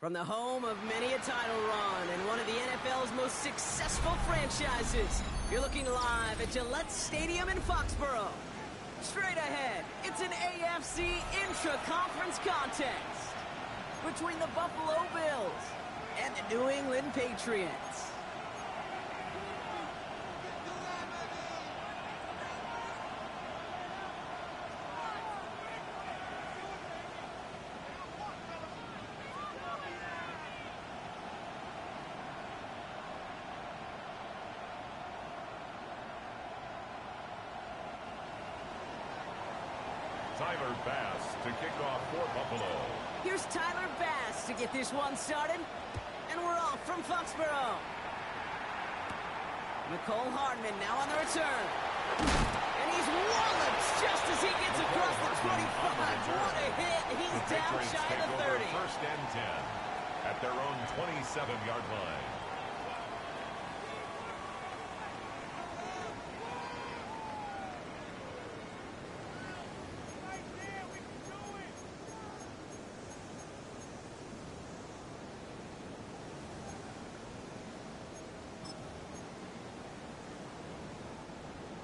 From the home of many a title run and one of the NFL's most successful franchises, you're looking live at Gillette Stadium in Foxborough. Straight ahead, it's an AFC intra-conference contest between the Buffalo Bills and the New England Patriots. Tyler Bass to kick off for Buffalo. Here's Tyler Bass to get this one started. And we're off from Foxborough. Nicole Hardman now on the return. And he's walloped just as he gets across the 25. What a hit. He's down shy of the 30. First and 10 at their own 27-yard line.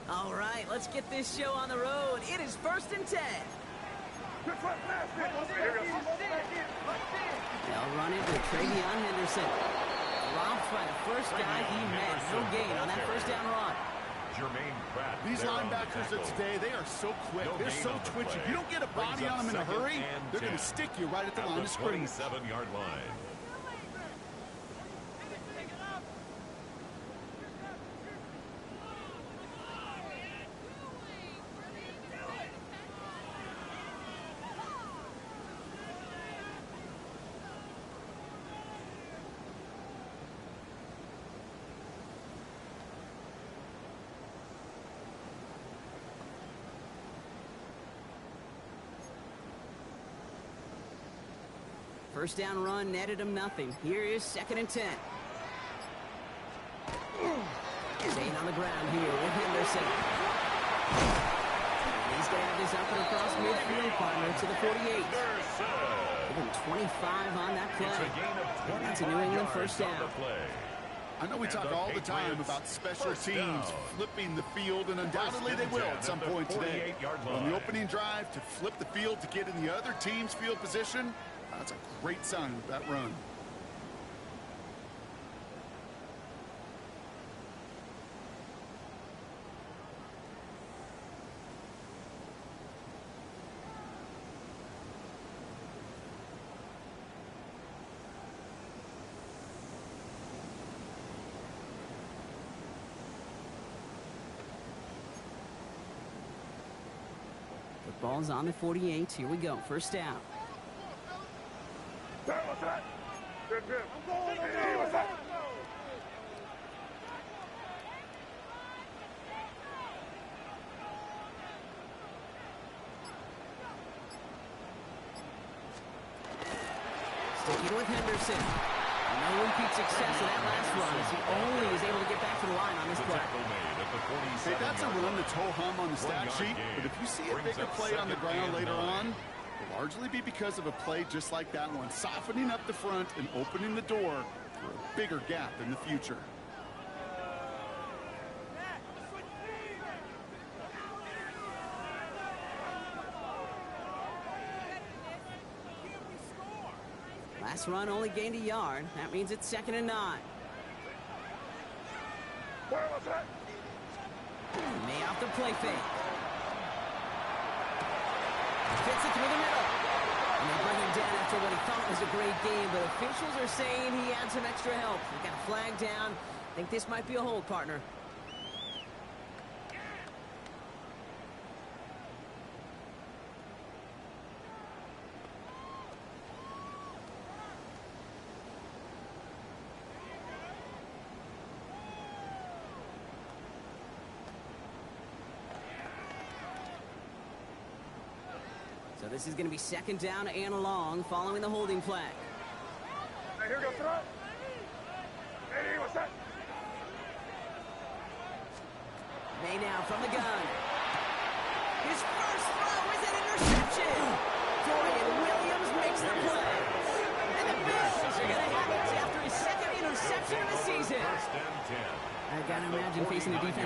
All right, let's get this show on the road. It is 1st and 10. They'll run it with Travion Henderson. Dropped by the first guy he met. No gain on that first down run. These linebackers of today, they are so quick. They're so twitchy. You don't get a body on them in a hurry, they're going to stick you right at the line of scrimmage. 27-yard line. First down run netted him nothing. Here is 2nd and 10. Staying on the ground here with Henderson. He's going to have this up and across midfield, partner, to the 48. Give him 25 on that play. That's a New England first down. I know we talk all the time about special teams flipping the field, and undoubtedly they will at some point today. On the opening drive, to flip the field to get in the other team's field position, that's a great sign with that run. The ball's on the 48. Here we go. First down. Sticking with Henderson. No repeat success in that last run as he only is able to get back to the line on this play. Hey, that's a run that's ho-hum on the stat sheet, but if you see a bigger play on the ground later on, it'll largely be because of a play just like that one, softening up the front and opening the door for a bigger gap in the future. Last run only gained a yard. That means it's 2nd and 9. May off the play fake. Fits it through the middle. And they bring him down after what he thought was a great game, but officials are saying he had some extra help. He got a flag down. I think this might be a hold, partner. So this is going to be 2nd down and long following the holding flag. Hey, here goes front. Hey, what's that? May now from the gun. His first throw is an interception. Dorian Williams makes the play. And the Bills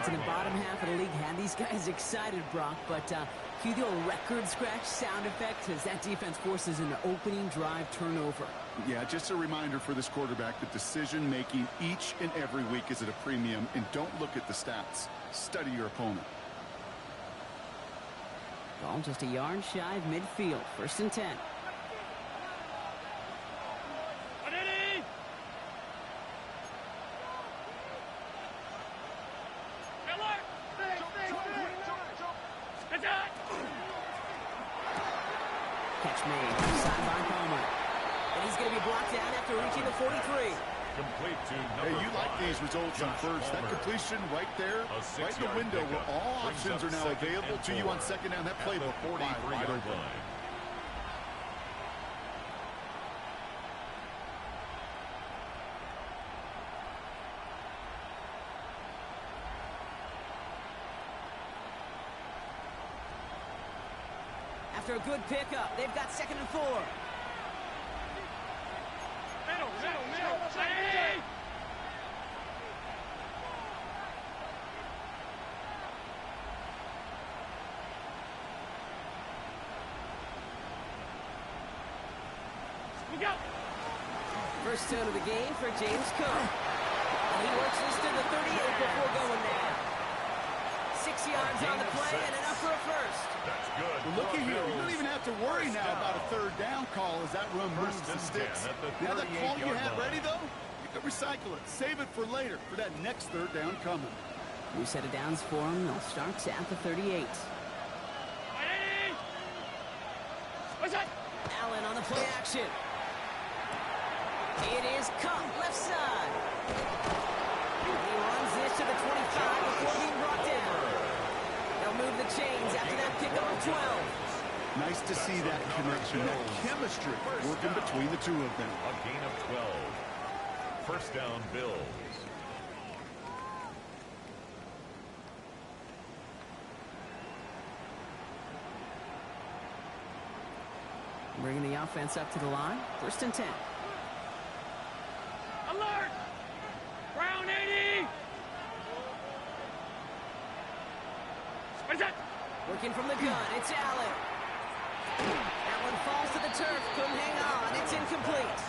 in the bottom half of the league had these guys excited, Brock, but cue the old record scratch sound effect as that defense forces an opening drive turnover. Yeah, just a reminder for this quarterback that decision-making each and every week is at a premium, and don't look at the stats. Study your opponent. Ball just a yard shy of midfield. 1st and 10. Catch made. Signed by Palmer. And he's going to be blocked down after reaching the 43. Complete to Hey, you like these results on first. That completion right there, right in the window where all options are now available to you on second down. That playbook, wide open. After a good pickup, they've got 2nd and 4. Middle. We go. First down of the game for James Cook. And he works this to the 38 before going down. 6 yards on the play and enough for a first. That's good. Well, look at here. You don't even have to worry now about a 3rd down call as that run moves the sticks. Now that call you have ready, though, you can recycle it. Save it for later for that next 3rd down coming. New set of downs for him. They'll start at the 38. Allen on the play action. It is Cup, left side. He runs this to the 25 before being brought down. They'll move the chains after that pickup of 12. Nice to see that connection, that chemistry working between the two of them. A gain of 12. First down, Bills. Bringing the offense up to the line. 1st and 10. Alert! Brown 80! What is that? Working from the gun, it's Allen. That one falls to the turf, couldn't hang on, it's incomplete.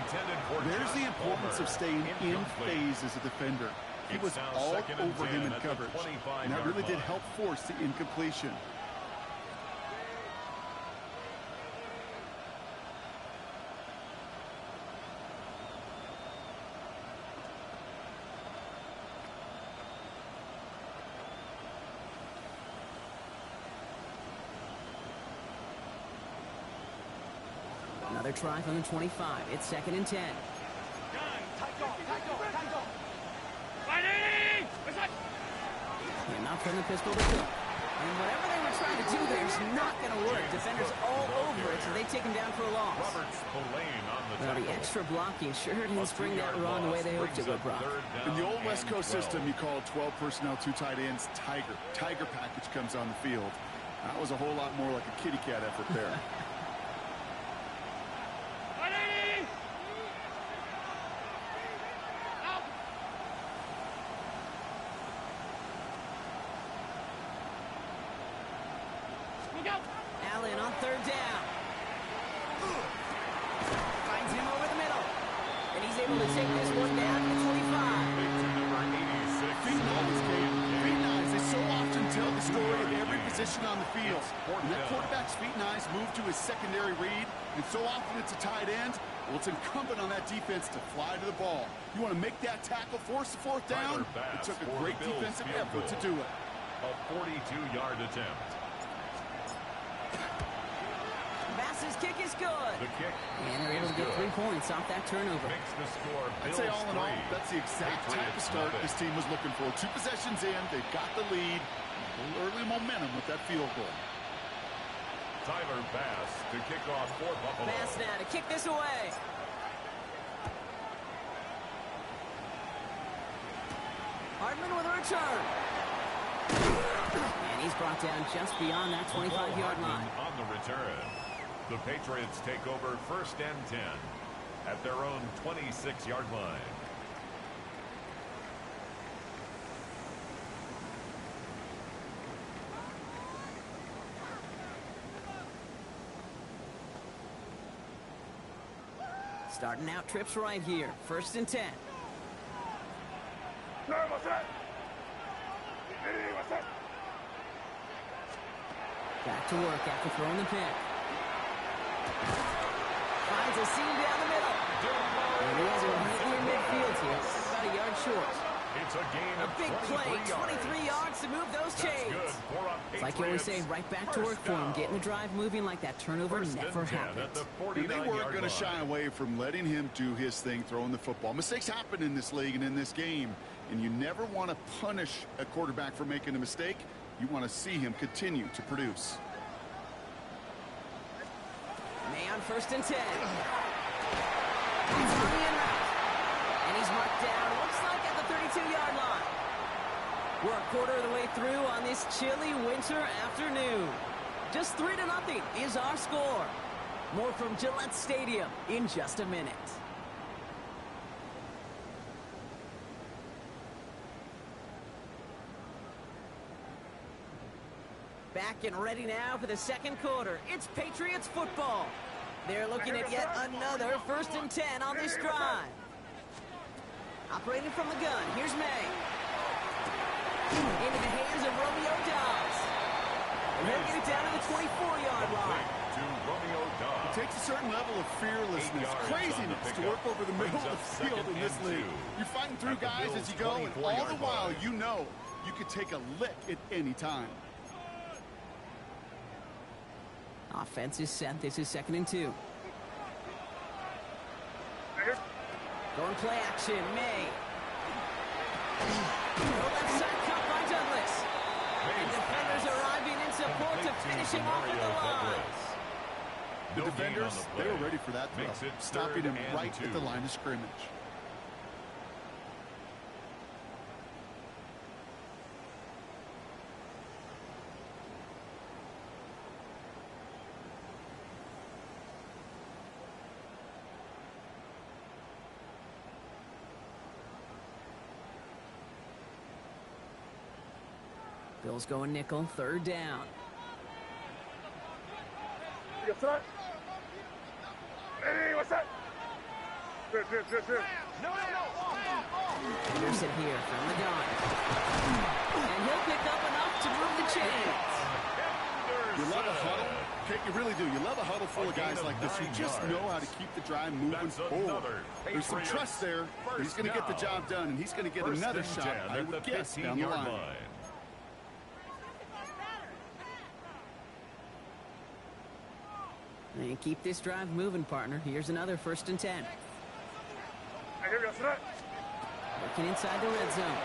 Intended for There's the importance of staying in phase as a defender. He was all over him in coverage, and that really did help force the incompletion. Another try from the 25. It's 2nd and 10. And not from the pistol to Cook. And whatever they were trying to do there is not going to work. Defenders all over it, so they take him down for a loss. Well, the extra blocking sure didn't spring that run the way they hoped it would, Brock. In the old West Coast system, you call 12 personnel, 2 tight ends, Tiger. Tiger package comes on the field. That was a whole lot more like a kitty cat effort there. Allen on 3rd down. Finds him over the middle. And he's able to take this one down to the 25. Feet and eyes, they so often tell the story of every position on the field. And that quarterback's feet and eyes move to his secondary read, and so often it's a tight end. Well, it's incumbent on that defense to fly to the ball. You want to make that tackle, force the 4th down? It took a great defensive effort to do it. A 42-yard attempt. Bass's kick is good. The kick And they're able to get 3 points off that turnover. makes the score. I'd say all in all, that's the exact type of start this team was looking for. 2 possessions in, they've got the lead. Early momentum with that field goal. Tyler Bass to kick off for Buffalo. Bass now to kick this away. Hardman with a return. And he's brought down just beyond that 25-yard line. On the return, the Patriots take over 1st and 10 at their own 26-yard line. Starting out trips right here. 1st and 10. Back to work after throwing the pick. Finds a seam down the middle. And he has it right near midfield here. About a yard short. It's a gain of big play, 23 yards to move those chains. It's like you always say, right back to work for him. Getting the drive moving like that turnover never happened. They weren't going to shy away from letting him do his thing, throwing the football. Mistakes happen in this league and in this game, and you never want to punish a quarterback for making a mistake. You want to see him continue to produce. May on 1st and 10. He's on the in route. And he's marked down, looks like at the 32-yard line. We're a quarter of the way through on this chilly winter afternoon. Just 3-0 is our score. More from Gillette Stadium in just a minute. Back and ready now for the 2nd quarter. It's Patriots football. They're looking at yet another 1st and 10 on this drive. Operating from the gun, here's May. Into the hands of Romeo Dobbs. And he'll get it down to the 24-yard line. It takes a certain level of fearlessness, craziness to work over the middle of the field in this league. You're fighting through guys as you go, and all the while you know you could take a lick at any time. Offense is set. This is 2nd and 2. Going play action, May. Left side cut by Douglas. And defenders arriving in support to finish him off at the line. The defenders, they were ready for that throw, stopping him right at the line of scrimmage. Bills going nickel, 3rd down. Anderson here from the gun. And he'll pick up enough to move the chains. You love a huddle. Okay, you really do. You love a huddle full of guys like this who just know how to keep the drive moving forward. There's some trust there. He's going to get the job done, and he's going to get another shot, I would guess, down the line. And keep this drive moving, partner. Here's another 1st and 10. Working inside the red zone.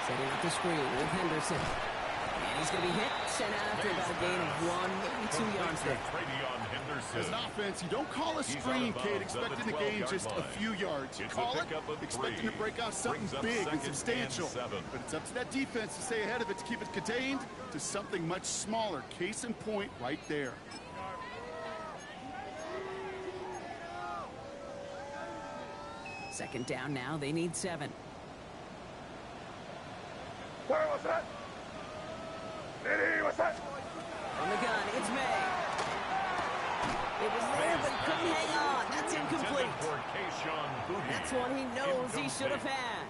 Setting up the screen with Henderson. And he's going to be hit. Sent out after about a gain of 1, maybe 2 yards there. As an offense, you don't call a screen, kid, expecting to gain just a few yards. You call it expecting to break out something big and substantial. But it's up to that defense to stay ahead of it, to keep it contained to something much smaller. Case in point right there. Second down now. They need 7. What's that? On the gun, it's May. It was there, but he couldn't hang on. That's incomplete. That's one he knows he should have had.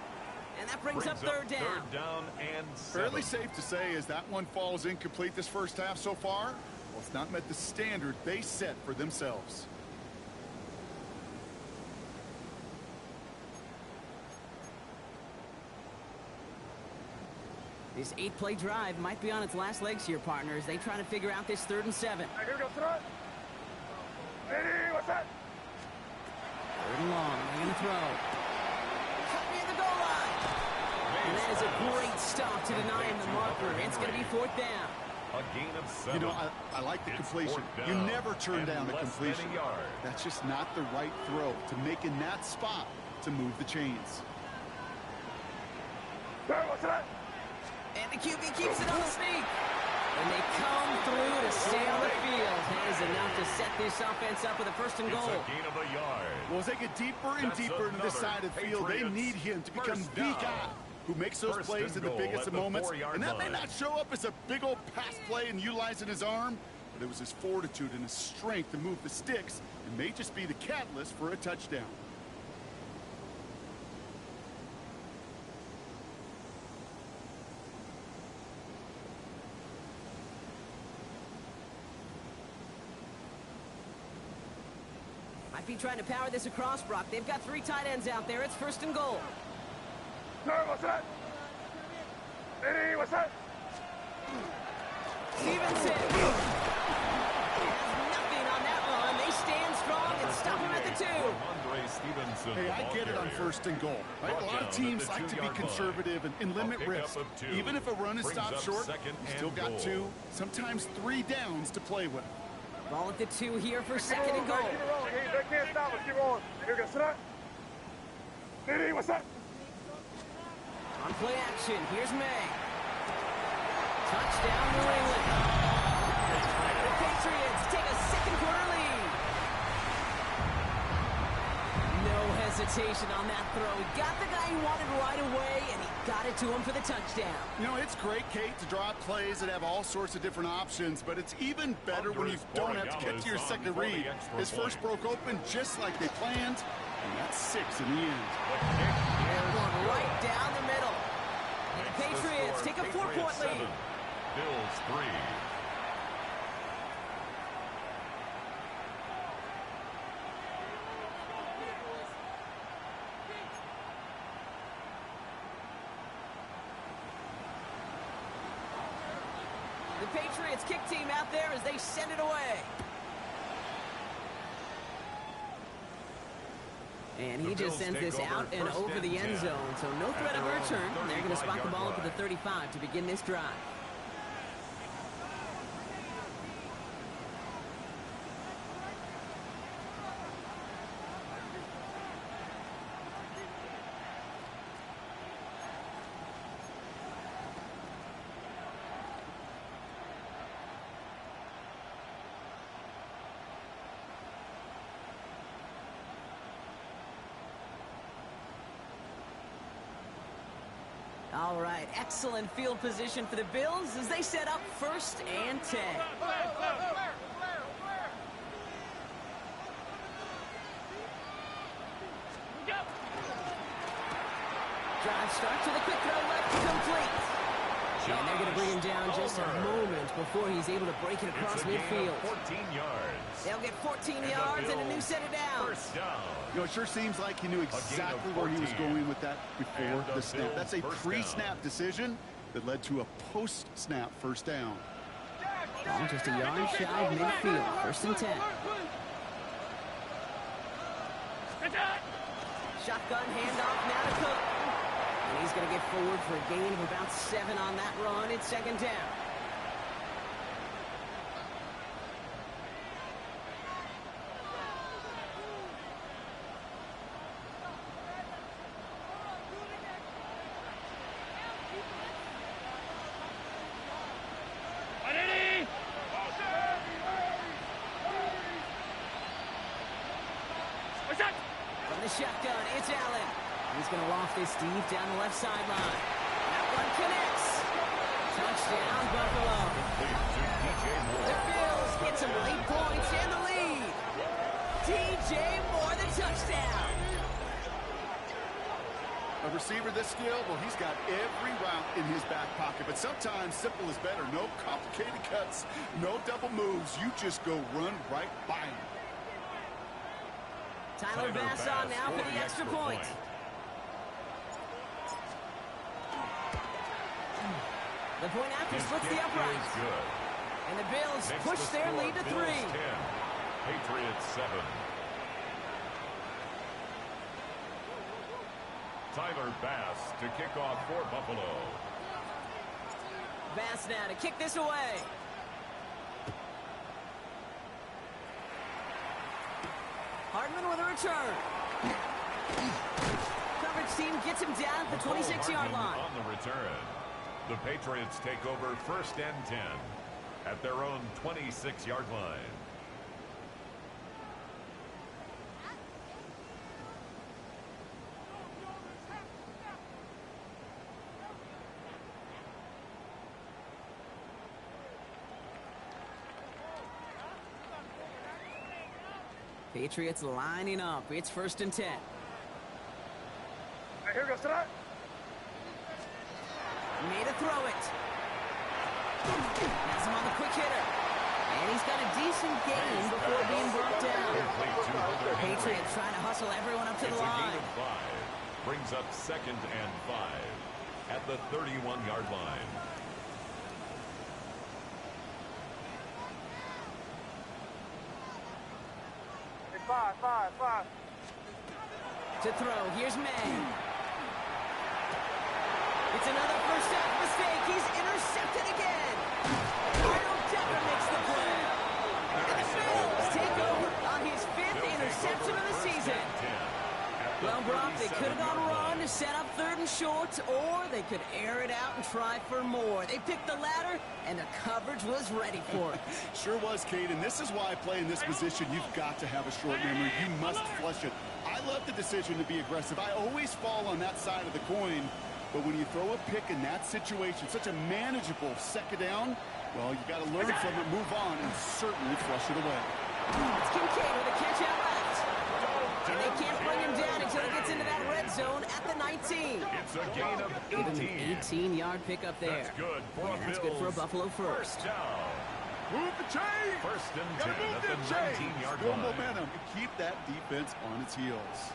And that brings up 3rd down. 3rd down and 7. Fairly safe to say as that one falls incomplete this first half so far. Well, it's not met the standard they set for themselves. This 8-play drive might be on its last legs here, partners. They try to figure out this 3rd and 7. Here we go, front. What's that? 3rd and long. They're going to throw. Cut near the goal line. And that is a great stop to deny him the marker. It's going to be 4th down. A gain of 7. You know, I like the completion. You never turn down a completion. That's just not the right throw to make in that spot to move the chains. What's that? And the QB keeps it on the sneak. And they come through to stay on the field. That is enough to set this offense up with a 1st and goal. It's a gain of a yard. Well, as they get deeper and deeper into this side of the field, they need him to become the guy who makes those plays in the biggest of moments. And that may not show up as a big old pass play and utilizing his arm, but but it was his fortitude and his strength to move the sticks and may just be the catalyst for a touchdown. Might be trying to power this across, Brock. They've got 3 tight ends out there. It's 1st and goal. What's that? Eddie, what's that? Stevenson has nothing on that run. They stand strong and stop him at the 2. Hey, I get it on 1st and goal. Right? A lot of teams like to be conservative and limit risk. Even if a run is stopped short, you still got 2, sometimes 3 downs to play with. Ball at the 2 here for 2nd and goal. Keep it rolling. They can't stop us. Keep rolling. Here we go. Sit up. Eddie, what's that? On play action, here's May. Touchdown, New England. The Patriots take a 2nd quarter lead. No hesitation on that throw. He got the guy he wanted right away, and he got it to him for the touchdown. You know, it's great, Kate, to draw up plays that have all sorts of different options, but it's even better when you don't have to get to your second read. His first broke open just like they planned, and that's 6 in the end. One right down the middle. And the Patriots take a 4-point lead. Bills 3. The Patriots kick team out there as they send it away. And he just sends this out and over the end zone, so no threat of a return. They're going to spot the ball up at the 35 to begin this drive. All right, excellent field position for the Bills as they set up 1st and 10. Drive start to the quick throw left, complete. And they're going to bring him down just a moment before he's able to break it across midfield. 14 yards. They'll get 14 yards and a new set of downs. You know, it sure seems like he knew exactly where he was going with that before the snap. That's a pre-snap decision that led to a post-snap 1st down. Ball just a yard shy of midfield, 1st and 10. Shotgun handoff now to Cook. And he's going to get forward for a gain of about 7 on that run. It's 2nd down. From the shotgun, it's Allen. He's going to loft this deep down the left sideline. That one connects. Touchdown, Buffalo. The Bills get some late points and the lead. DJ Moore, the touchdown. A receiver this skilled, well, he's got every route in his back pocket, but sometimes simple is better. No complicated cuts, no double moves. You just go run right by him. Tyler Bass on now for the extra point. The point after splits the uprights. And the Bills push their lead to 3. Patriots 7. Tyler Bass to kick off for Buffalo. Bass now to kick this away. Hardman with a return. Coverage team gets him down at the 26-yard line. On the return. The Patriots take over 1st and 10 at their own 26-yard line. Patriots lining up. It's 1st and 10. Here goes tonight. Made a throw it. Has him on the quick hitter. And he's got a decent gain before being brought down. Patriots trying to hustle everyone up to the line. Brings up 2nd and 5 at the 31-yard line. Five. To throw, here's May. It's another first half mistake. He's intercepted again. Arnold Decker makes the play. And the Bills take over on his 5th interception of the season. Well, Brock, they could have gone run to set up 3rd and short, or they could air it out and try for more. They picked the latter, and the coverage was ready for it. Sure was, Kate, and this is why playing this position, you've got to have a short memory. You must flush it. I love the decision to be aggressive. I always fall on that side of the coin, but when you throw a pick in that situation, such a manageable 2nd down, well, you got to learn from it, move on, and certainly flush it away. It's Kincaid with a catch out left. And they can't bring him down until he gets into that red zone at the 19. It's a gain of 18. Give him an 18-yard pickup there. That's good for and that's good for a Buffalo first. Down. Move the chain. 1st and 10 at the 19-yard Build line. momentum and keep that defense on its heels.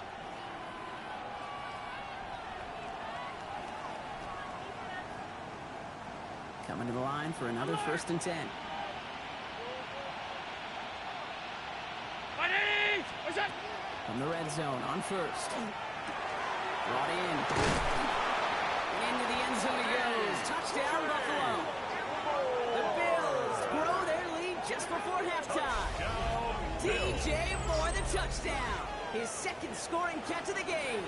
Coming to the line for another 1st and 10. From the red zone on 1st. Brought in. Into the end zone he goes. Touchdown, Buffalo. The Bills grow their lead just before halftime. DJ for the touchdown. His 2nd scoring catch of the game.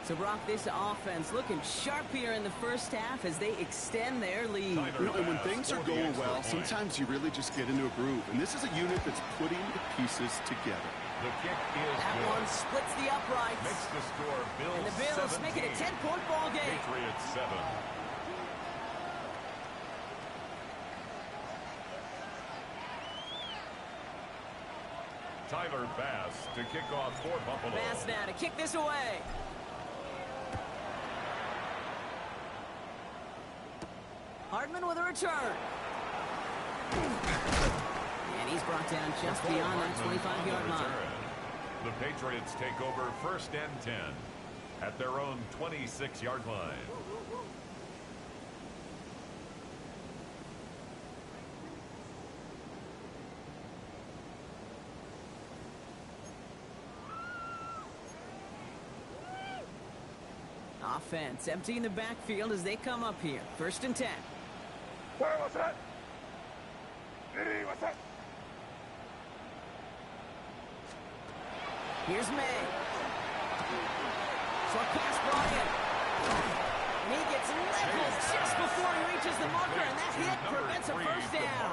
So, Brock, this offense looking sharp here in the first half as they extend their lead. You know, and when things are going well, sometimes you really just get into a groove. And this is a unit that's putting the pieces together. The kick is that good. One splits the uprights. Makes the score Bills and the Bills 17. make it a 10-point ball game. Patriots 7. Tyler Bass to kick off for Buffalo. Bass now to kick this away. Hardman with a return. And he's brought down just beyond that 25-yard line. The Patriots take over 1st and 10 at their own 26-yard line. Offense emptying the backfield as they come up here. 1st and 10. What's that? What's that? Here's May. Short pass brought in. And he gets leveled just before he reaches the marker, and that hit prevents a first down.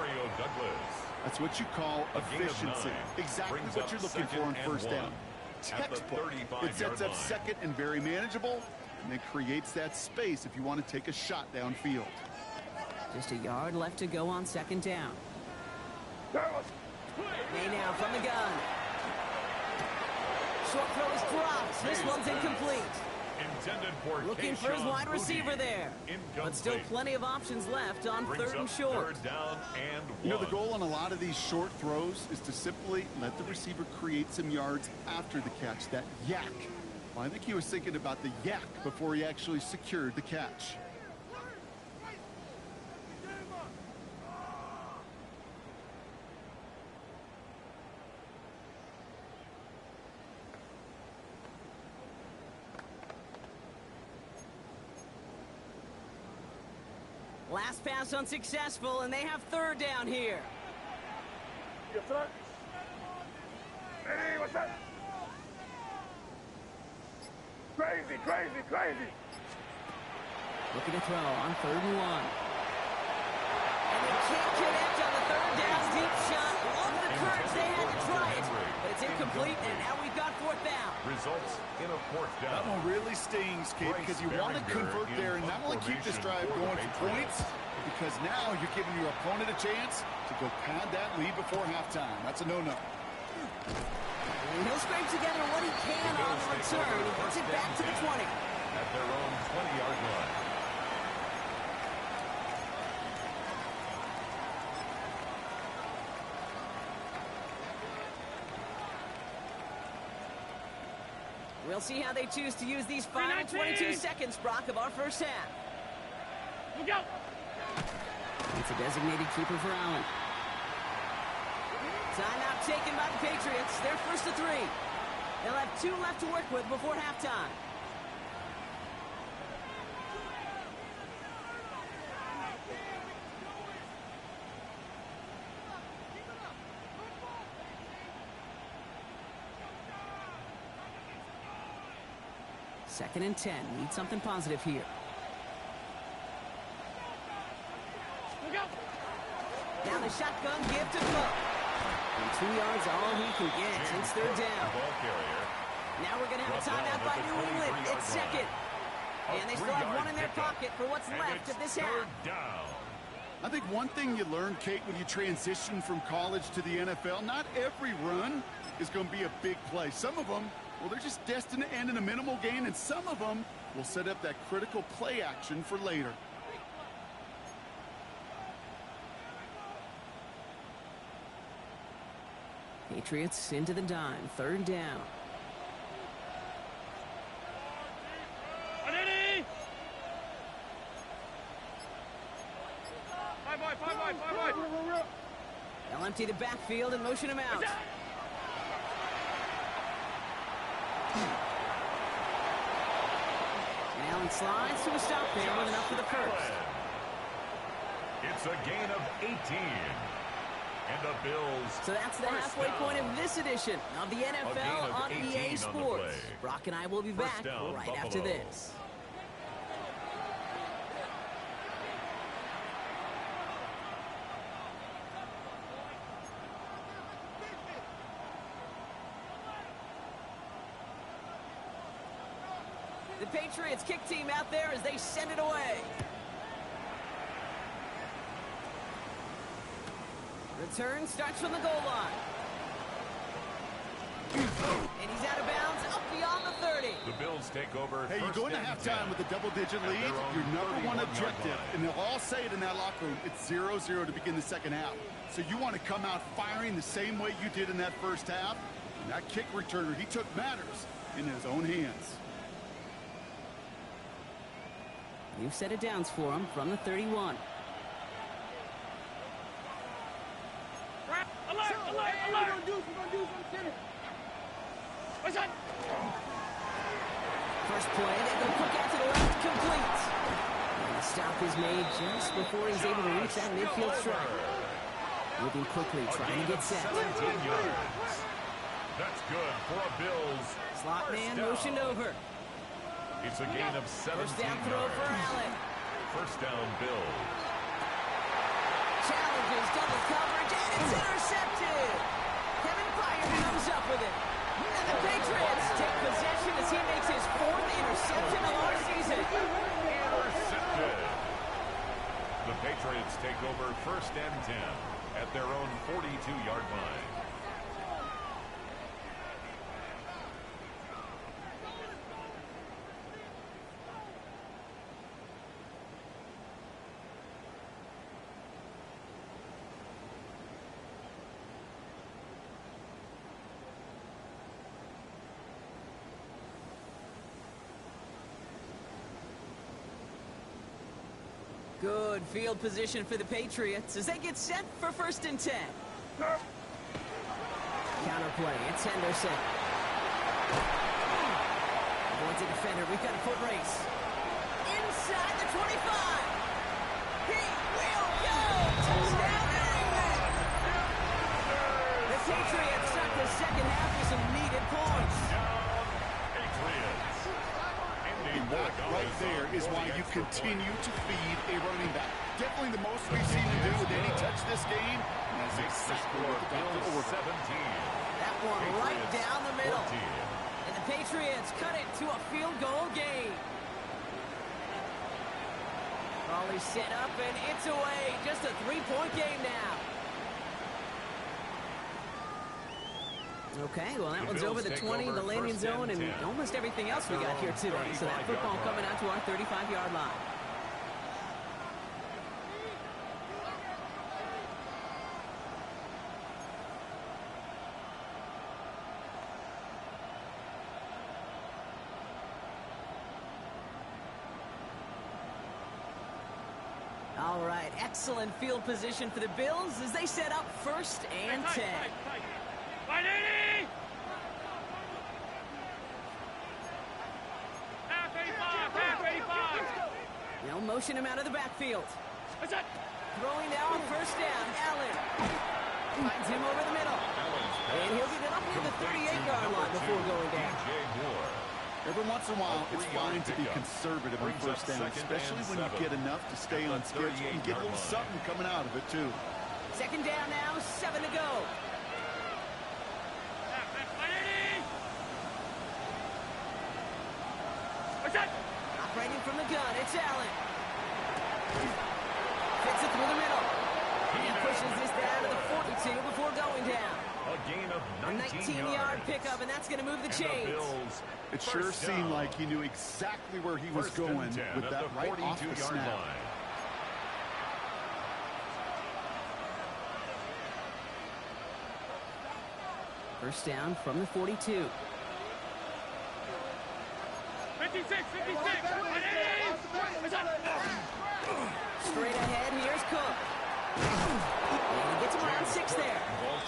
That's what you call efficiency. Exactly what you're looking for on 1st down. Textbook. It sets up 2nd and very manageable, and it creates that space if you want to take a shot downfield. Just a yard left to go on 2nd down. May now from the gun. Short throw is dropped. This one's incomplete. Looking for his wide receiver there. But still plenty of options left on 3rd and short. You know, the goal on a lot of these short throws is to simply let the receiver create some yards after the catch, that yak. Well, I think he was thinking about the yak before he actually secured the catch. Last pass unsuccessful, and they have 3rd down here. Hey, what's that? Crazy. Looking to throw on 3rd and 1. And they can't connect on the 3rd down deep shot. Love the courage they had to try it, but it's incomplete, and now we've got 4th down. Results in a 4th down. That one really stings, Kate, because you want to convert there and not only keep this drive going for points, because now you're giving your opponent a chance to go pad that lead before halftime. That's a no-no. And he'll scrape together what he can on the return. He gets it back to the 20. At their own 20-yard line. We'll see how they choose to use these final 22 seconds, Brock, of our first half. Look out! It's a designated keeper for Allen. Timeout taken by the Patriots. They're first to 3. They'll have 2 left to work with before halftime. Second and 10. Need something positive here. Look out! Now the shotgun give to Cook. And 2 yards all he can get since they're down. Ball carrier. Now we're going to have a timeout by New England. It's second. And they still have 1 in their pocket for what's left of this half. Down. I think one thing you learn, Kate, when you transition from college to the NFL, not every run is going to be a big play. Some of them, well, they're just destined to end in a minimal gain, and some of them will set up that critical play action for later. Patriots into the dime. Third down. They'll empty the backfield and motion him out. And Allen slides to a stop there with enough for the first. It's a gain of 18. And the Bills. So that's the halfway point of this edition of the NFL on EA Sports. Brock and I will be back right after this. The Patriots kick team out there as they send it away. Return starts from the goal line. And he's out of bounds up beyond the 30. The Bills take over. Hey, you go into halftime with a double-digit lead, your number one objective, and they'll all say it in that locker room, it's 0-0 to begin the second half. So you want to come out firing the same way you did in that first half. And that kick returner, he took matters in his own hands. You've set it downs for him from the 31. First play, they go Cook out to the left, complete. And the stop is made just before he's able to reach that midfield strike. Moving quickly, trying to get set. 17 yards. That's good for a Bills. Slot man motioned over. It's a gain of 17 First down throw yards. for Allen. First down, Bills. Challenges double coverage, and it's intercepted. Kevin Byard comes up with it. And the Patriots take possession as he makes his 4th interception of our season. Intercepted. The Patriots take over first and 10 at their own 42-yard line. Good field position for the Patriots as they get set for first and 10. Counterplay, it's Henderson. Avoids a defender, we've got a foot race. Inside the 25. He will go! Touchdown, New England! The Patriots start the second half with some needed points. That right there is why you continue to feed a running back. Definitely the most we've seen him do with any touch this game. And that's exactly what the doctor ordered. 17. That one right down the middle. 14. And the Patriots cut it to a field goal game. Ball is set up, and it's away. Just a three-point game now. Okay, well, that one's over the 20, the landing zone, and almost everything else we got here today. So that football coming out to our 35-yard line. All right, excellent field position for the Bills as they set up 1st and 10. They'll motion him out of the backfield. Throwing now on 1st down. Allen finds him over the middle. And he'll get it up near the 38-yard line before going down. Every once in a while, it's fine to be conservative on 1st down, especially when you get enough to stay on schedule and get a little something coming out of it, too. 2nd down now, 7 to go. Operating from the gun, it's Allen. Fits it through the middle. He pushes this down to the 42 before going down. A gain of 19-yard pickup, and that's going to move the chains. It sure seemed like he knew exactly where he was going with that right off the snap. 1st down from the 42. 56. Straight ahead, here's Cook. And he gets him around 6 there.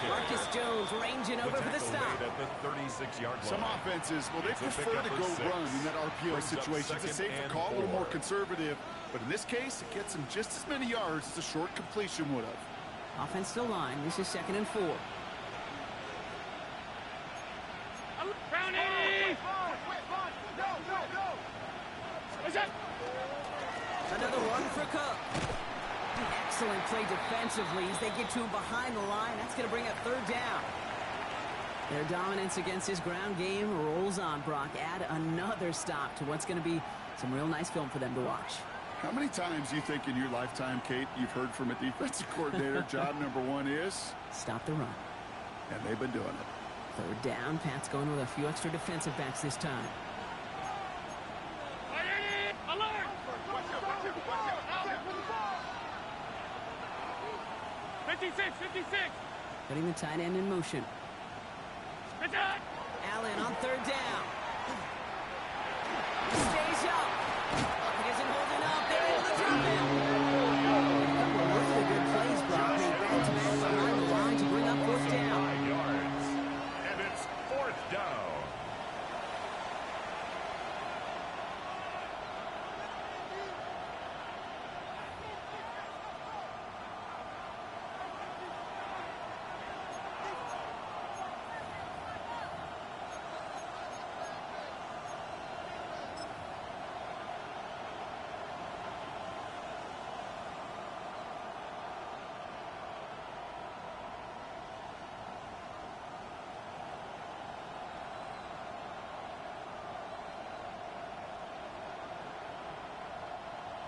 Marcus Jones ranging over for the stop. Some offenses, well, they prefer to go run in that RPO situation. It's a safer call, a little more conservative. But in this case, it gets him just as many yards as a short completion would have. Offense still line. This is 2nd and 4. Another one for Cook. Excellent play defensively as they get to him behind the line. That's going to bring up 3rd down. Their dominance against his ground game rolls on, Brock. Add another stop to what's going to be some real nice film for them to watch. How many times do you think in your lifetime, Kate, you've heard from a defensive coordinator, job number 1 is? Stop the run. And they've been doing it. 3rd down. Pat's going with a few extra defensive backs this time. 56. Putting the tight end in motion. Allen on 3rd down. Stays up. He isn't holding up. They're able to drop him. Really good plays, Brock. They ran to man behind the line to bring up 4th down. 5 yards. And it's 4th down.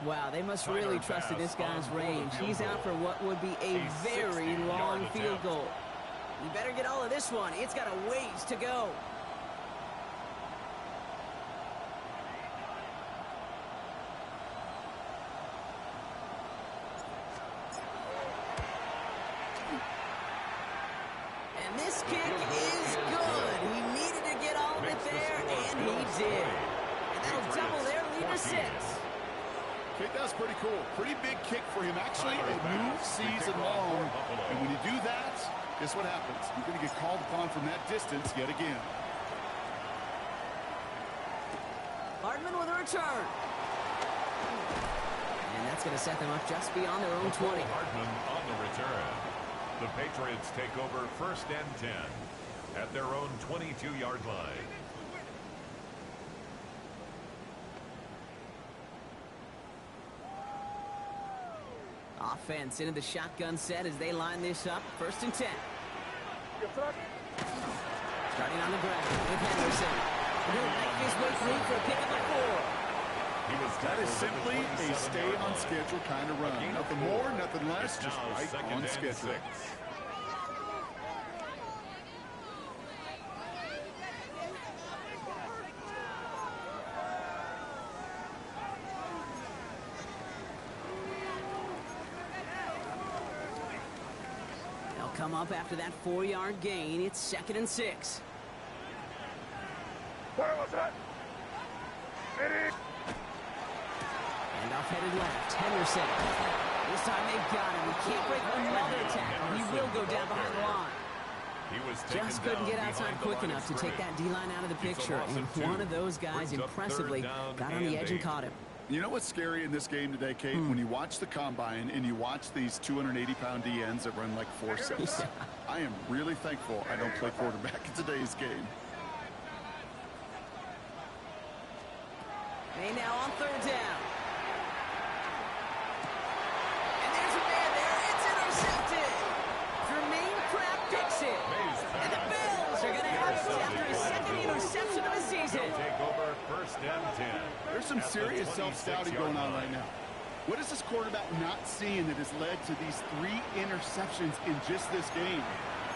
Wow, they must really trust in this guy's range. He's out for what would be a very long field goal. You better get all of this one. It's got a ways to go. And this kick is good. He needed to get all of it there, and he did. And that'll double their lead to 6. Kick, that was pretty cool. Pretty big kick for him. Actually, it moved season long. And when you do that, guess what happens? You're going to get called upon from that distance yet again. Hardman with a return. And that's going to set them up just beyond their own 20. Hardman on the return. The Patriots take over 1st and 10 at their own 22-yard line. Offense into the shotgun set as they line this up. 1st and 10. Starting on the ground with Henderson. He'll make his way through for a pickup of 4. That is simply a stay-on-schedule kind of run. Nothing more, nothing less, just right on schedule. They'll come up after that 4-yard gain. It's 2nd and 6. Handoff headed left. Henderson. This time they've got him. He can't break another tackle. He will go down behind the line. Just couldn't get outside quick enough to take that D-line out of the picture. And one of those guys impressively got on the edge and caught him. You know what's scary in this game today, Kate? When you watch the combine and you watch these 280-pound DNs that run like 4.6. I am really thankful I don't play quarterback in today's game. They now on 3rd down. And there's a man there. It's intercepted. Jermaine Pratt picks it. And the Bills are going to have it after his 2nd interception of the season. Take over 1st and 10. There's some serious self-scouting going on right now. What is this quarterback not seeing that has led to these 3 interceptions in just this game?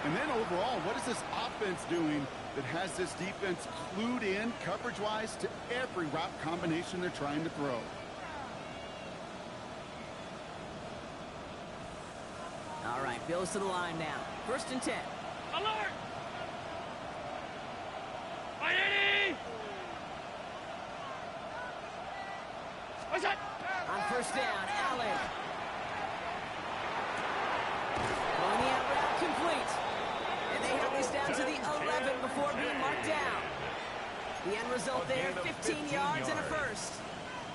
And then overall, what is this offense doing that has this defense clued in coverage-wise to every route combination they're trying to throw? All right, Bills to the line now. 1st and 10. Alert! Miami! What's that? On 1st down, Allen. On the out route, complete. And they have this down to the 11 before being marked down. The end result there, 15 yards and a 1st.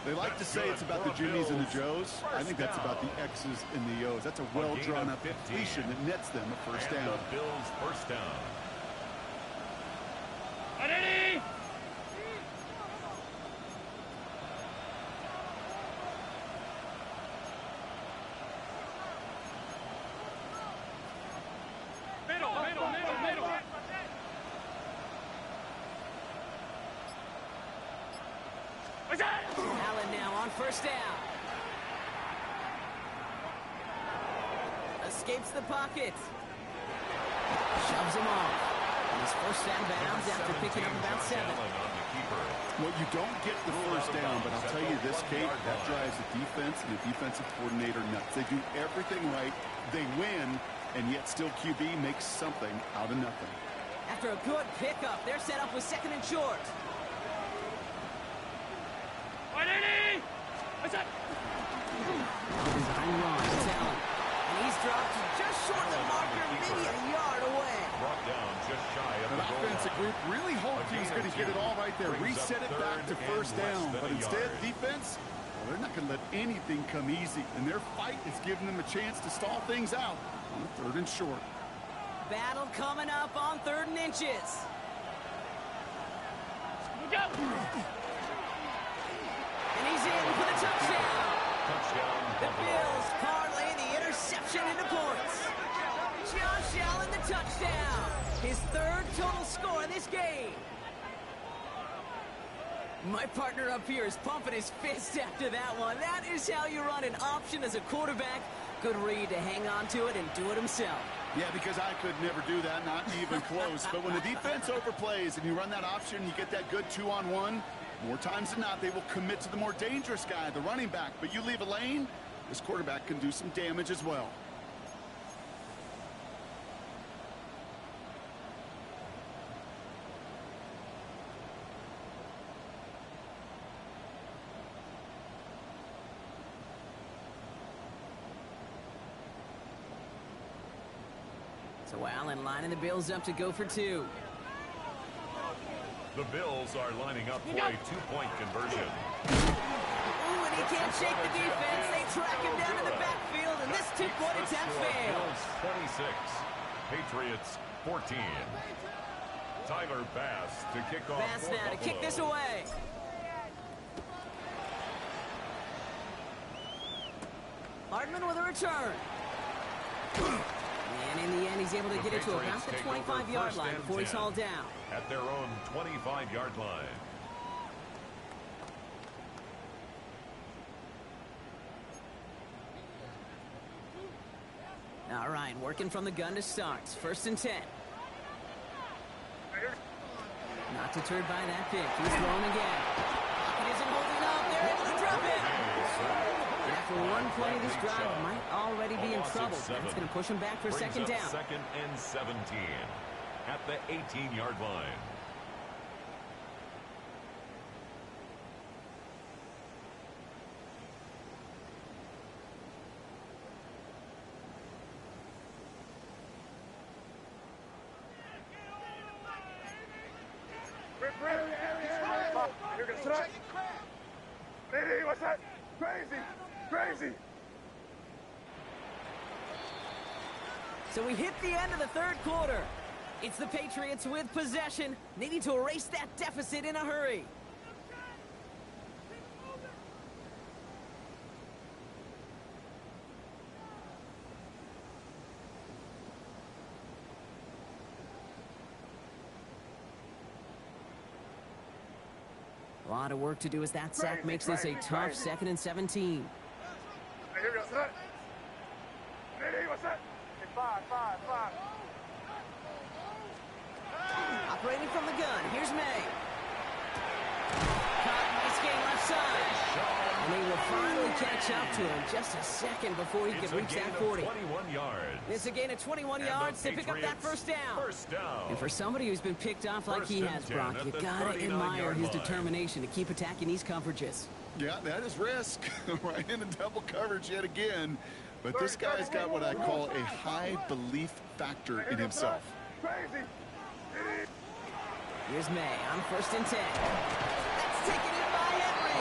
They like to say it's about the Jimmies and the Joes. I think that's about the X's and the O's. That's a well-drawn-up completion that nets them a 1st down. The Bills' 1st down. Ready? Middle. What's that? Allen now on 1st down. Escapes the pocket. Shoves him off. And he's forced out of bounds after picking up about 7. Well, you don't get the 1st down, but I'll tell you this, Kate, that drives the defense and the defensive coordinator nuts. They do everything right. They win, and yet still QB makes something out of nothing. After a good pickup, they're set up with 2nd and short. Ready? What's that? Design run, it's Allen. And he's dropped just short of the marker, maybe a yard away. Brought down just shy of An the goal offensive group really hoped he was going to get it all right there, reset it back to 1st down. But instead, defense, well, they're not going to let anything come easy. And their fight is giving them a chance to stall things out on 3rd and short. Battle coming up on 3rd and inches. Look out! And he's in for the touchdown. Touchdown. The Bills parlay the interception into points. Josh Allen the touchdown. His 3rd total score in this game. My partner up here is pumping his fist after that one. That is how you run an option as a quarterback. Good read to hang on to it and do it himself. Yeah, because I could never do that, not even close. But when the defense overplays and you run that option, you get that good 2-on-1, more times than not, they will commit to the more dangerous guy, the running back. But you leave a lane, this quarterback can do some damage as well. So Allen lining the Bills up to go for 2. The Bills are lining up for a 2-point conversion. Ooh, and he can't shake the defense. They track him down in the backfield, and this 2-point attempt fails. Bills 26, Patriots 14. Tyler Bass to kick off. Bass now to kick this away. Hardman with a return. And in the end, he's able to get it to about the 25-yard line before he's hauled down. At their own 25-yard line. All right, working from the gun to start. 1st and 10. Not deterred by that pick. He's throwing again. Pocket isn't holding up. They're able to drop it. And after one play, this drive might already be in trouble. That's going to push him back for 2nd down. 2nd and 17 at the 18-yard line. You're going to strike. Hey, what's that? Crazy. Crazy. So we hit the end of the 3rd quarter. It's the Patriots with possession, needing to erase that deficit in a hurry. A lot of work to do as that sack makes this a tough 2nd and 17. Hey, here we go, son. Hey, what's that? Hey, five. Operating from the gun, here's May. Caught, nice gain left side. And they will finally catch up to him just a second before he can reach that 40. 21 yards. It's a gain of 21 yards to pick up that 1st down. And for somebody who's been picked off like he has, Brock, you gotta admire his determination to keep attacking these coverages. Yeah, that is risk. Right into double coverage yet again. But this guy's got what I call a high belief factor in himself. Crazy. Here's May on 1st and 10. That's taken in by Henry.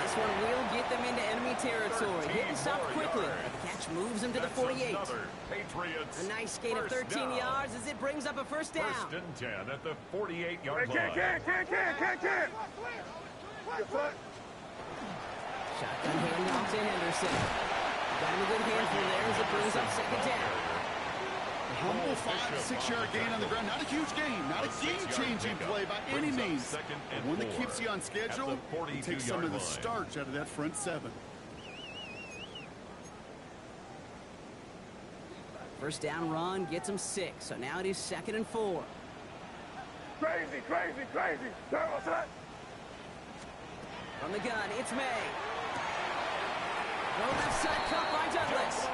This one will get them into enemy territory. Hit and stop quickly. The catch moves him to the 48. A nice gain of 13 yards as it brings up a 1st down. 1st and 10 at the 48-yard line. Can't. Shotgun handoff to Henderson. Got him a good handful there as it brings up 2nd down. A humble 5 to 6 yard gain on the ground. Not a huge gain. Not a game-changing play by any means. But one that keeps you on schedule and takes some of the starch out of that front 7. 1st down run gets him 6. So now it is 2nd and 4. Crazy. What's that? From the gun, it's May. No left side cut by Douglas.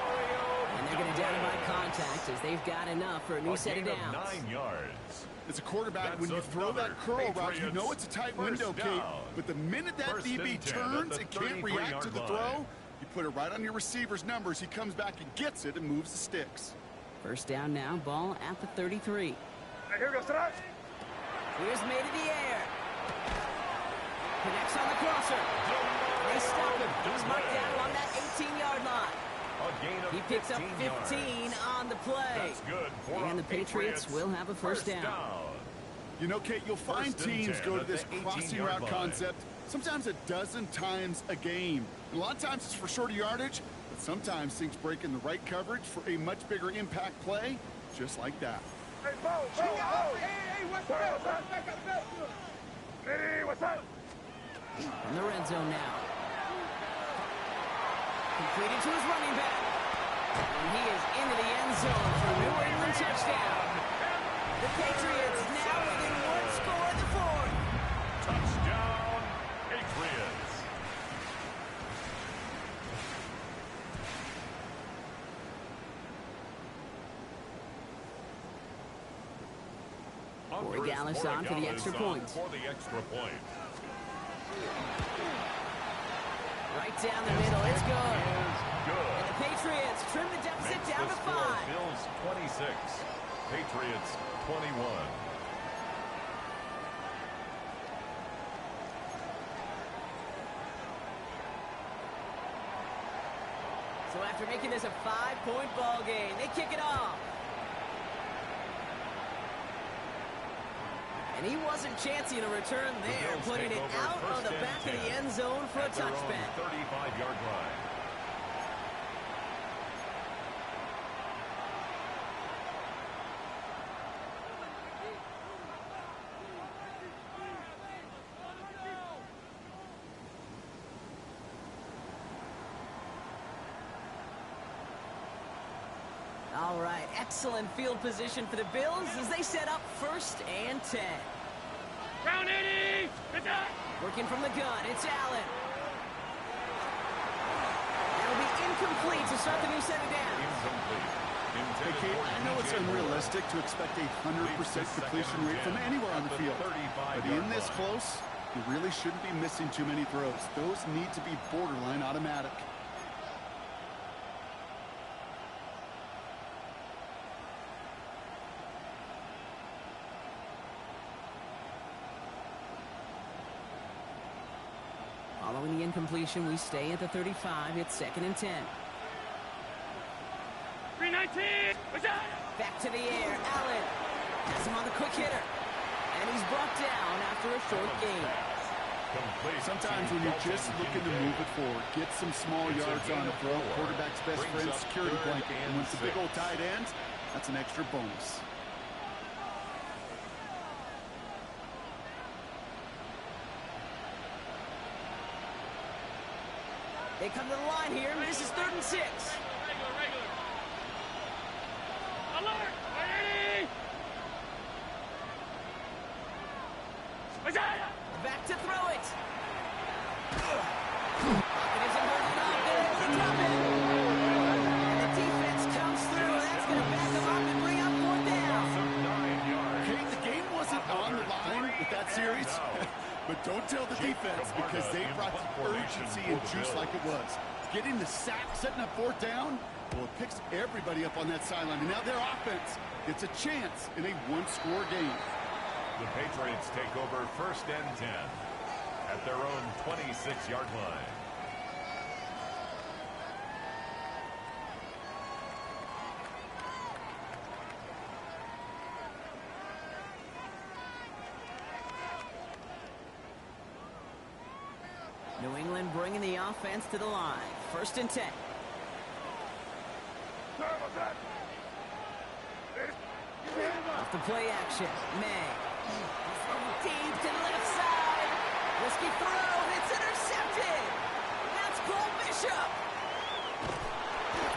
And they're going to down him by contact as they've got enough for a new set of downs. 9 yards. As a quarterback, when you throw that curl route, you know it's a tight window, Kate. But the minute that DB turns and can't react to the throw, you put it right on your receiver's numbers. He comes back and gets it and moves the sticks. 1st down now, ball at the 33. Hey, here we go, son. Here's May to the air. Connects on the crosser. They stop him. He's marked down along that 18-yard line. He picks up 15 on the play. And the Patriots will have a 1st down. You know, Kate, you'll find teams go to this crossing route concept sometimes a dozen times a game. And a lot of times it's for shorter yardage, but sometimes things break in the right coverage for a much bigger impact play, just like that. Hey, Bo. Hey, what's up? Hey, what's up? In the red zone now. Completed to his running back. And he is into the end zone for a New England touchdown. The Patriots now within 1 score of the 4th. Touchdown, Patriots. Corey Gallis on for the extra point. Right down the middle, it's good. And the Patriots trim the deficit down to 5. Bills 26, Patriots 21. So after making this a 5-point ball game, they kick it off. And he wasn't chancing a return there, putting it out on the back of the end zone for a touchback. 35-yard line. excellent field position for the Bills as they set up 1st and 10. Round 80! Working from the gun, it's Allen. That'll be incomplete to start the new set of downs. Incomplete. Hey, Kate, I know it's unrealistic to expect a 100% completion rate from anywhere on the field. But in this close, you really shouldn't be missing too many throws. Those need to be borderline automatic. Following the incompletion, we stay at the 35. It's 2nd and 10. 319! Back to the air. Allen has him on the quick hitter. And he's brought down after a short gain. Sometimes when you're just looking to move it forward, get some small yards on the throw, quarterback's best friend, security blanket. And when it's a big old tight end, that's an extra bonus. They come to the line here. This is 3rd and 6. Regular. Alert! 180! Back to throw it. Pocket is inverted up. They're able to drop it. And the defense comes through. That's going to back them up and bring up 4th down. Okay, the game wasn't on the line with that series. But don't tell the defense because they brought the urgency and juice like it was. Getting the sack, setting up 4th down, well, it picks everybody up on that sideline. And now their offense gets a chance in a one-score game. The Patriots take over 1st and 10 at their own 26-yard line. New England bringing the offense to the line. 1st and 10. Off the play action. May. Deep to the left side. Risky throw. It's intercepted. That's Cole Bishop.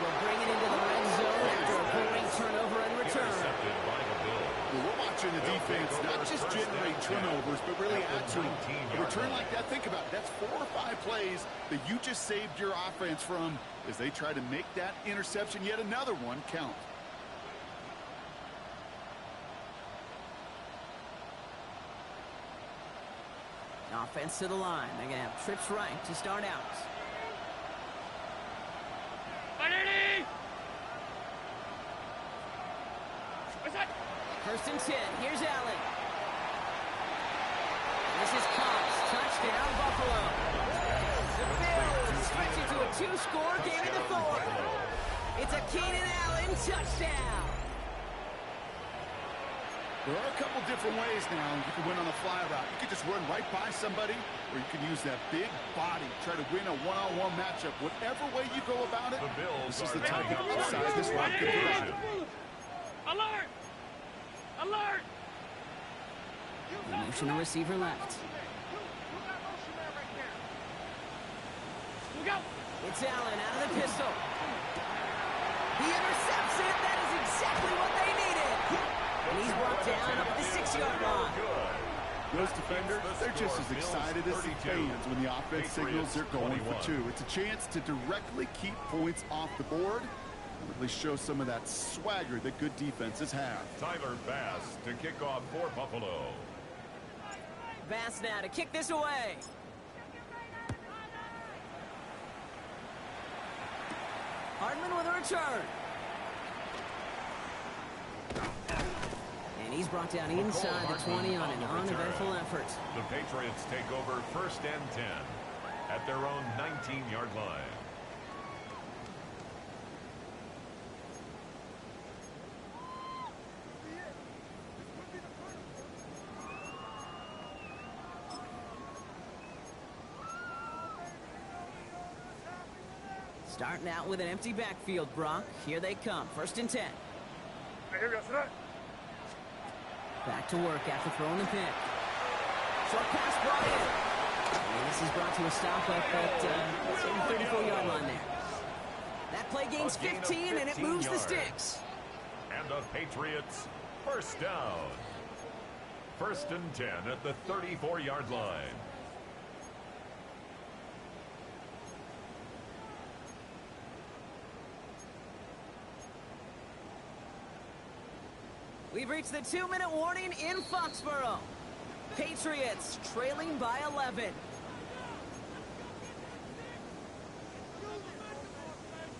We'll bring it into the red zone after a great turnover and return. Intercepted by the Bills. Well, we're watching the defense not just generate turnovers, but really add to them. A return like that, think about it. That's 4 or 5 plays that you just saved your offense from as they try to make that interception, yet another one, count. Offense to the line. They're going to have trips right to start out. 180! 1st and 10. Here's Allen. This is Cox. Touchdown, Buffalo. The Bills stretch it to a 2-score game in the 4th. It's a Keenan Allen touchdown. There are a couple different ways now you can win on a fly route. You can just run right by somebody, or you can use that big body, try to win a one-on-one matchup. Whatever way you go about it, this is the type of upside this route could provide. Alert! Alert! The motion to receiver left. Look out! It's Allen out of the pistol. He intercepts it. That is exactly what they needed. And he's brought down up at the 6-yard line. Those defenders, they're just as excited as the fans when the offense signals they're going for 2. It's a chance to directly keep points off the board and really show some of that swagger that good defenses have. Tyler Bass to kick off for Buffalo. Bass now to kick this away. Hardman with a return. And he's brought down inside the 20 on an uneventful effort. The Patriots take over 1st and 10 at their own 19-yard line. Starting out with an empty backfield, Brock. Here they come. 1st and 10. Here we go. Back to work after throwing the pick. Short pass brought in. And this is brought to a stop up at the 34-yard line there. That play gains 15, and it moves the sticks. And And the Patriots, first down. 1st and 10 at the 34-yard line. We've reached the 2-minute warning in Foxborough. Patriots trailing by 11.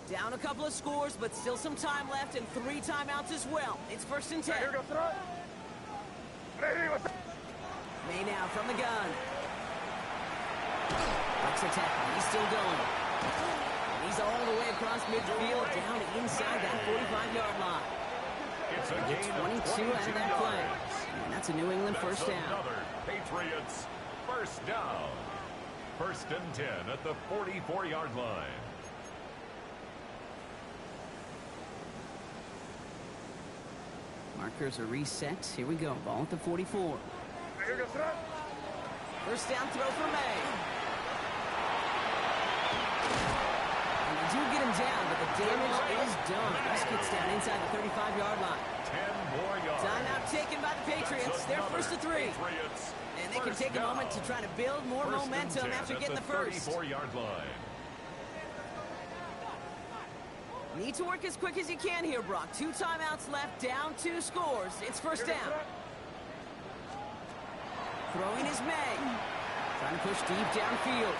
Down a couple of scores, but still some time left and 3 timeouts as well. It's 1st and 10. May now from the gun. Bucks attacking. He's still going. And he's all the way across midfield, down inside that 45-yard line. It's a gain of 22 out of that play. And that's a New England first down. Another Patriots first down. 1st and 10 at the 44-yard line. Markers are reset. Here we go. Ball at the 44. First down throw for May. And they do get him down, but the damage is done. This gets down inside the 35-yard line. 10 more yards. Timeout taken by the Patriots. They're 1st and 3. And they can take a moment to try to build more momentum after getting the first. 34-yard line. Need to work as quick as you can here, Brock. 2 timeouts left, down 2 scores. It's first down. Throwing is May. Trying to push deep downfield.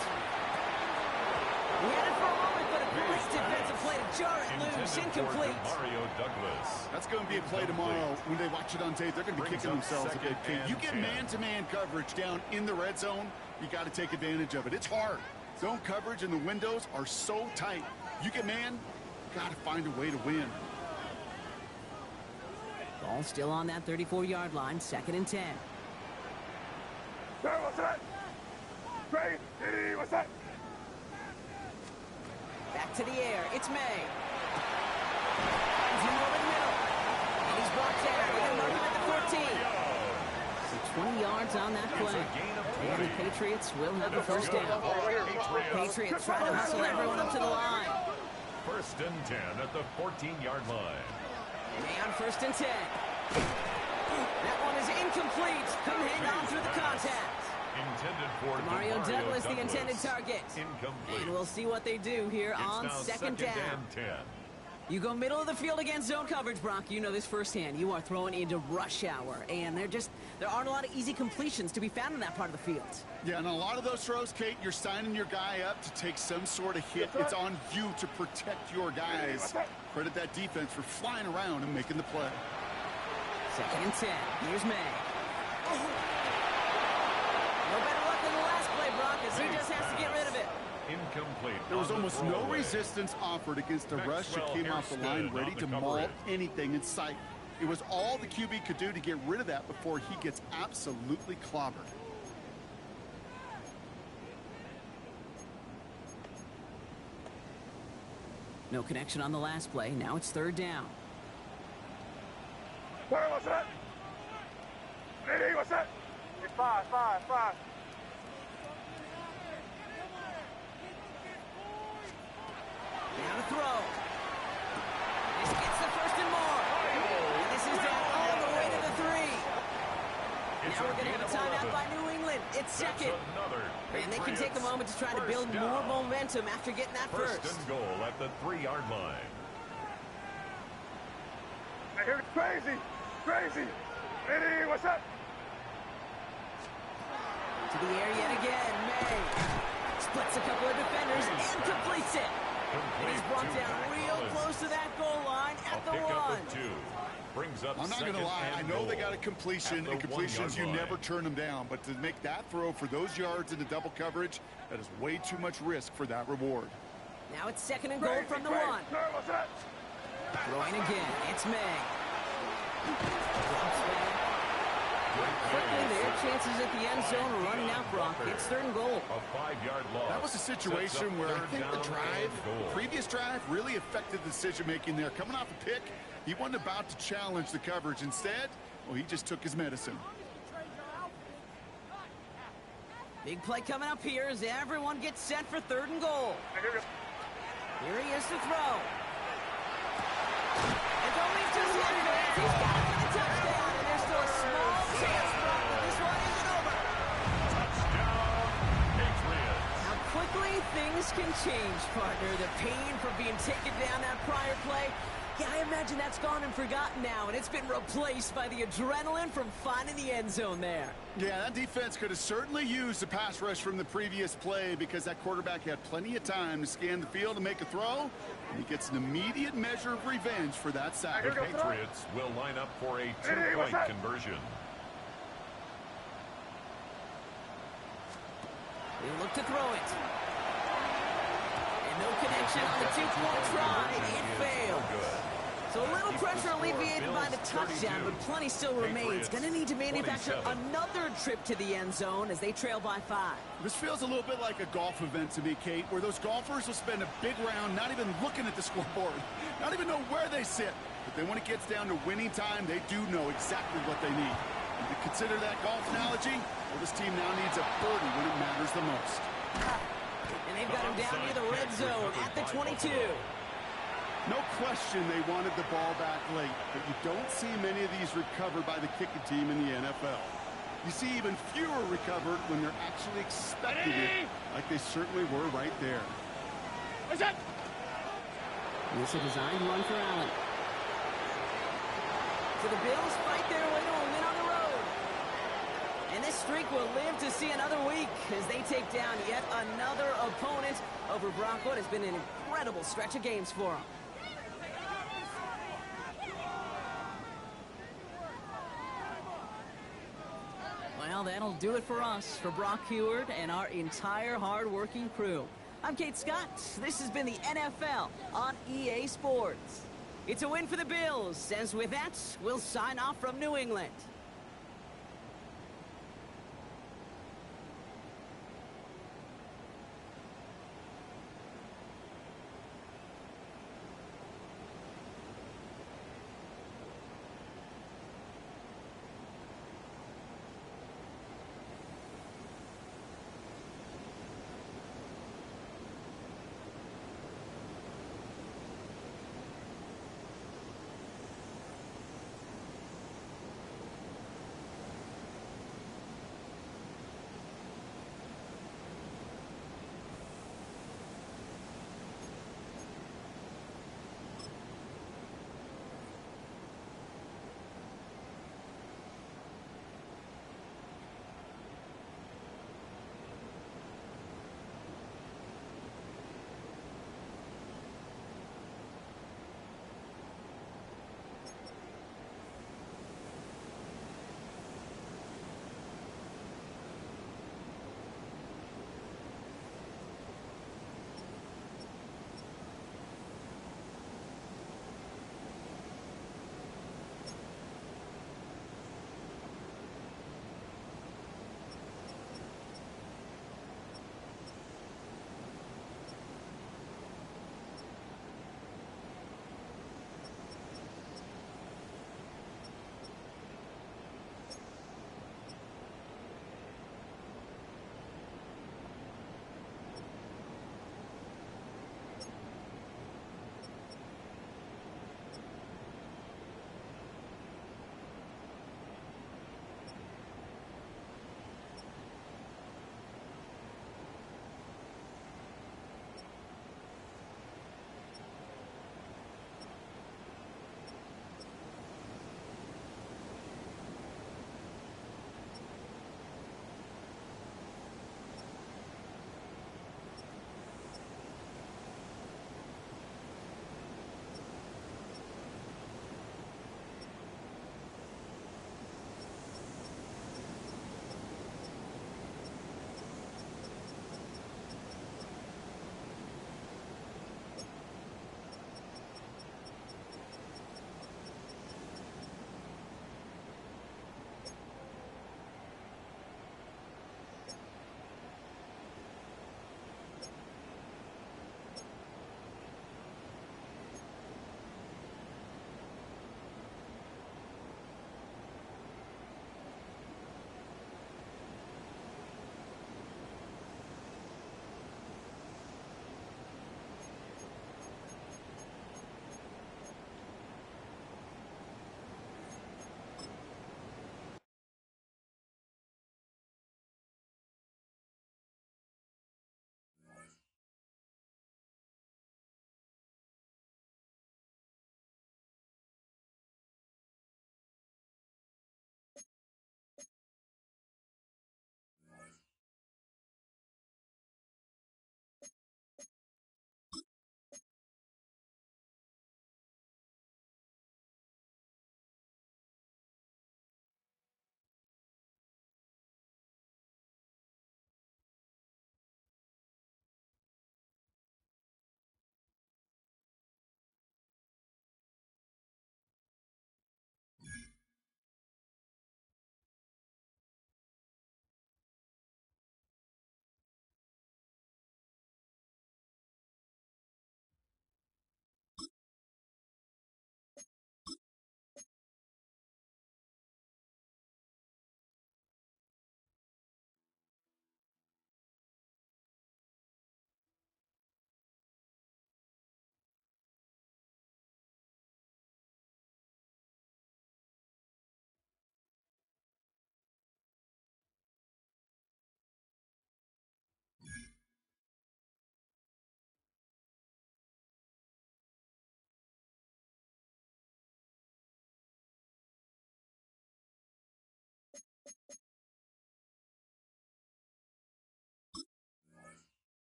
We had it for a moment, but a great defensive play to jar it loose. Incomplete. Mario Douglas. That's going to be a play tomorrow. When they watch it on tape, they're going to be kicking themselves a bit. You get man-to-man coverage down in the red zone, you got to take advantage of it. It's hard. Zone coverage and the windows are so tight. You get man, got to find a way to win. Ball still on that 34-yard line, 2nd and 10. Back to the air, it's May. He's in over the middle. And he's brought down. They're going to mark him at the 14. So 20 yards on that play. And the Patriots will have the first down. Patriots trying to hustle everyone up to the line. 1st and 10 at the 14-yard line. May on 1st and 10. That one is incomplete. Couldn't hang on through the contact. Intended for Mario Douglas, the intended target. Incomplete. And we'll see what they do here on 2nd down. And 10. You go middle of the field against zone coverage, Brock. You know this firsthand. You are throwing into rush hour, and there aren't a lot of easy completions to be found in that part of the field. Yeah, and a lot of those throws, Kate, you're signing your guy up to take some sort of hit. It's on you to protect your guys. Credit that defense for flying around and making the play. 2nd and 10. Here's May. No better luck than the last play, Brock, as he just has to get rid of it. Incomplete. There was almost no resistance offered against a rush that came off the line ready to maul anything in sight. It was all the QB could do to get rid of that before he gets absolutely clobbered. No connection on the last play. Now it's 3rd down. What's that? Ready, what's that? It's 5. Now to throw. This gets the 1st and more. And this is down all the way to the 3. Now we're going to have a timeout by New England. It's 2nd. And they can take a moment to try to build more momentum after getting that first. 1st and goal at the 3-yard line. I hear it crazy. Ready, what's up? To the air yet again, May. Splits a couple of defenders and completes it. And he's brought down real close to that goal line at the 1. Brings up I'm not going to lie. I know they got a completion, and completions, you never turn them down. But to make that throw for those yards into double coverage, that is way too much risk for that reward. Now it's 2nd and goal from the 1. Throwing again. It's May. Quickly, their chances at the end zone are running out, Brock. It's 3rd and goal. A 5-yard loss. That was a situation where I think the previous drive really affected the decision-making there. Coming off a pick, he wasn't about to challenge the coverage. Instead, well, he just took his medicine. Big play coming up here as everyone gets set for 3rd and goal. Here he is to throw. It's only just one man. He's got it for the touchdown, and there's still a small chance, Brock, that this one isn't over. Touchdown, Patriots. How quickly things can change, partner. The pain from being taken down that prior play, yeah, I imagine that's gone and forgotten now, and it's been replaced by the adrenaline from finding the end zone there. Yeah, that defense could have certainly used the pass rush from the previous play because that quarterback had plenty of time to scan the field and make a throw, and he gets an immediate measure of revenge for that sack. The Patriots will line up for a two-point conversion. They look to throw it. And no connection on the two-point try. It failed. So a little pressure alleviated by the touchdown, but plenty still remains. Going to need to manufacture another trip to the end zone as they trail by 5. This feels a little bit like a golf event to me, Kate, where those golfers will spend a big round not even looking at the scoreboard, not even know where they sit. But then when it gets down to winning time, they do know exactly what they need. And to consider that golf analogy, well, this team now needs a birdie when it matters the most. And they've got him down near the red zone at the 22. No question they wanted the ball back late, but you don't see many of these recovered by the kicking team in the NFL. You see even fewer recovered when they're actually expecting it, like they certainly were right there. What's that? This is a designed run for Allen. So the Bills fight their way to a win on the road. And this streak will live to see another week as they take down yet another opponent over Brock. What has been an incredible stretch of games for them. Well, that'll do it for us, for Brock Heward and our entire hard-working crew. I'm Kate Scott. This has been the NFL on EA Sports. It's a win for the Bills, as with that, we'll sign off from New England.